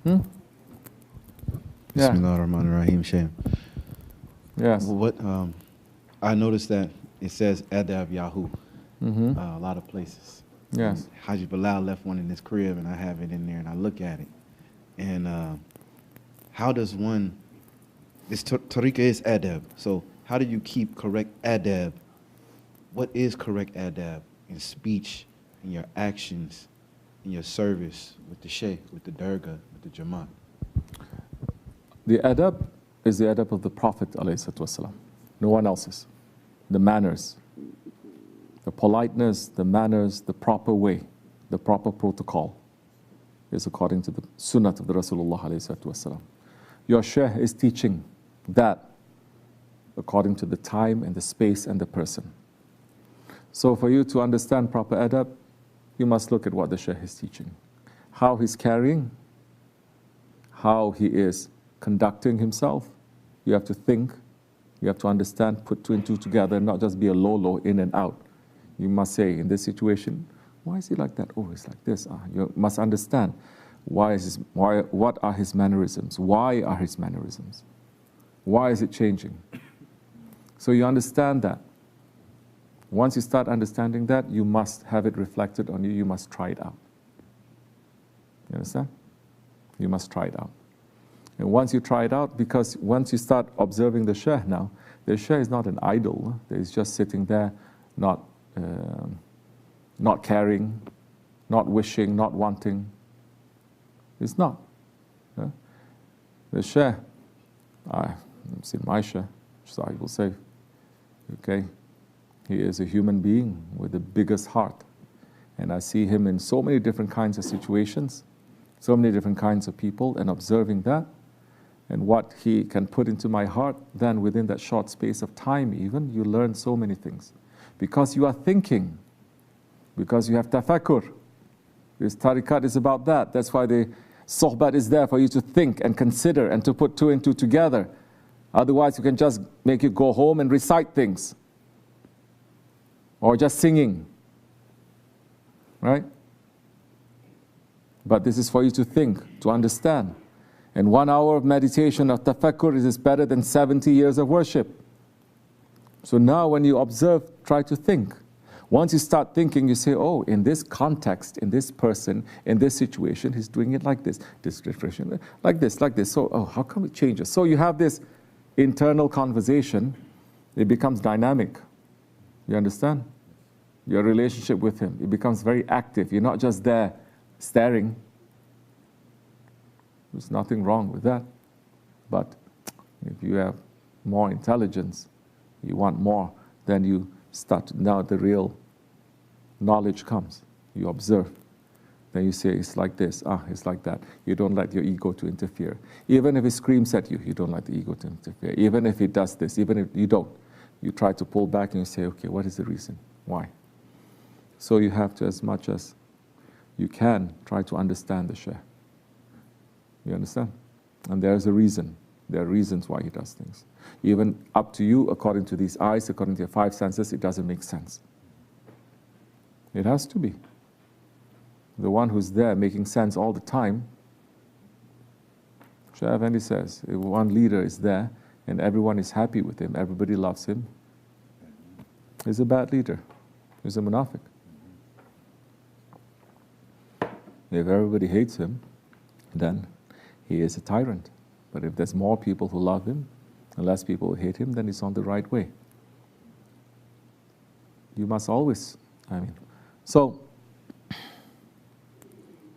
Yeah. Bismillahirrahmanirrahim, Shem. Yes. What I noticed that it says Adab Yahoo a lot of places. Yes. Haji Bilal left one in his crib, and I have it in there, and I look at it. And how does one, this tariqah is adab, so how do you keep correct adab? What is correct adab in speech, in your actions, in your service with the sheikh, with the dargah, with the jamaat? The adab is the adab of the Prophet ﷺ. No one else's. The manners, the politeness, the manners, the proper way, the proper protocol is according to the sunnah of the Rasulullah ﷺ. Your shaykh is teaching that according to the time and the space and the person. So for you to understand proper adab, you must look at what the shaykh is teaching. How he's carrying, how he is conducting himself. You have to think, you have to understand, put two and two together, not just be a lolo in and out. You must say, in this situation, why is he like that? Oh, it's like this. You must understand what are his mannerisms? Why are his mannerisms? Why is it changing? So you understand that. Once you start understanding that, you must have it reflected on you. You must try it out. You understand? You must try it out. And once you try it out, because once you start observing the shaykh now, the shaykh is not an idol. He's just sitting there, not caring, not wishing, not wanting. It's not. Yeah? The shaykh, I've seen my shaykh, so I will say, okay, he is a human being with the biggest heart. And I see him in so many different kinds of situations, so many different kinds of people, and observing that, and what he can put into my heart, then within that short space of time even, you learn so many things. Because you are thinking, because you have tafakkur. This tariqat is about that. That's why the sohbat is there, for you to think and consider and to put two and two together. Otherwise you can just make you go home and recite things. Or just singing. Right? But this is for you to think, to understand. And 1 hour of meditation of tafakkur is better than 70 years of worship. So now when you observe, try to think. Once you start thinking, you say, oh, in this context, in this person, in this situation, he's doing it like this reflection, like this. So, oh, how come it changes? So you have this internal conversation. It becomes dynamic. You understand? Your relationship with him, it becomes very active. You're not just there staring. There's nothing wrong with that. But if you have more intelligence, you want more, then you start, now the real knowledge comes. You observe. Then you say, it's like this, it's like that. You don't let your ego to interfere. Even if he screams at you, you don't let the ego to interfere. Even if he does this, even if you don't, you try to pull back and you say, okay, what is the reason? Why? So you have to, as much as you can, try to understand the shaykh. You understand? And there's a reason. There are reasons why he does things. Even up to you, according to these eyes, according to your five senses, it doesn't make sense. It has to be. The one who's there making sense all the time, Shaykh Effendi says, if one leader is there and everyone is happy with him, everybody loves him, he's a bad leader. He's a munafiq. If everybody hates him, then he is a tyrant. But if there's more people who love him and less people who hate him, then he's on the right way. You must always, so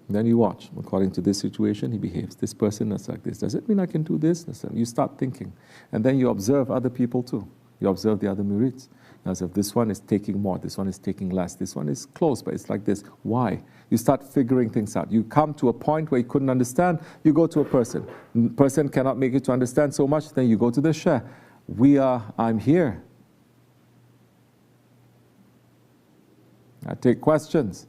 then you watch. According to this situation, he behaves. This person is like this. Does it mean I can do this? You start thinking. And then you observe other people too. You observe the other murids. As if this one is taking more, this one is taking less, this one is close, but it's like this. Why? You start figuring things out. You come to a point where you couldn't understand, you go to a person. Person cannot make you to understand so much, then you go to the shaykh. I'm here. I take questions.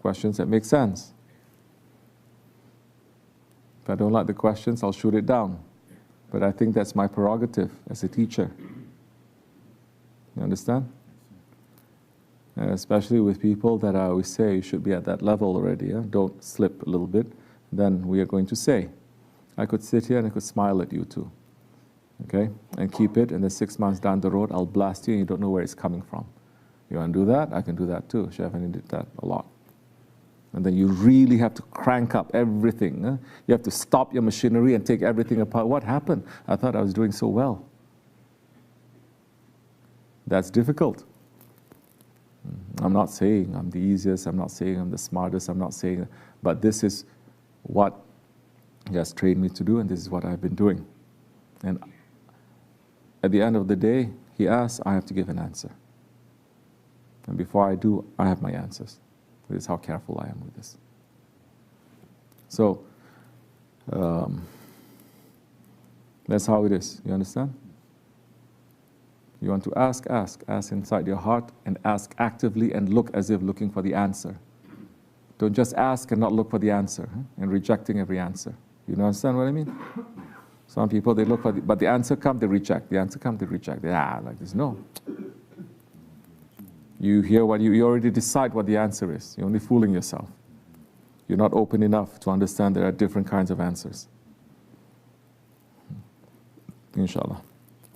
Questions that make sense. If I don't like the questions, I'll shoot it down. But I think that's my prerogative as a teacher. You understand? especially with people that I always say you should be at that level already. Yeah? Don't slip a little bit. Then we are going to say, I could sit here and I could smile at you too. Okay? And keep it, and then 6 months down the road, I'll blast you and you don't know where it's coming from. You want to do that? I can do that too. Chef, and he did that a lot. And then you really have to crank up everything. Huh? You have to stop your machinery and take everything apart. What happened? I thought I was doing so well. That's difficult. I'm not saying I'm the easiest, I'm not saying I'm the smartest, I'm not saying, but this is what He has trained me to do, and this is what I've been doing. And at the end of the day, He asks, I have to give an answer. And before I do, I have my answers. This is how careful I am with this. So, that's how it is. You understand? You want to ask inside your heart, and ask actively and look as if looking for the answer. Don't just ask and not look for the answer, and rejecting every answer. You understand what I mean? Some people, they look for but the answer comes, they reject. The answer comes, they reject. Like this. No. You hear what you already decide what the answer is. You're only fooling yourself. You're not open enough to understand there are different kinds of answers. Inshallah.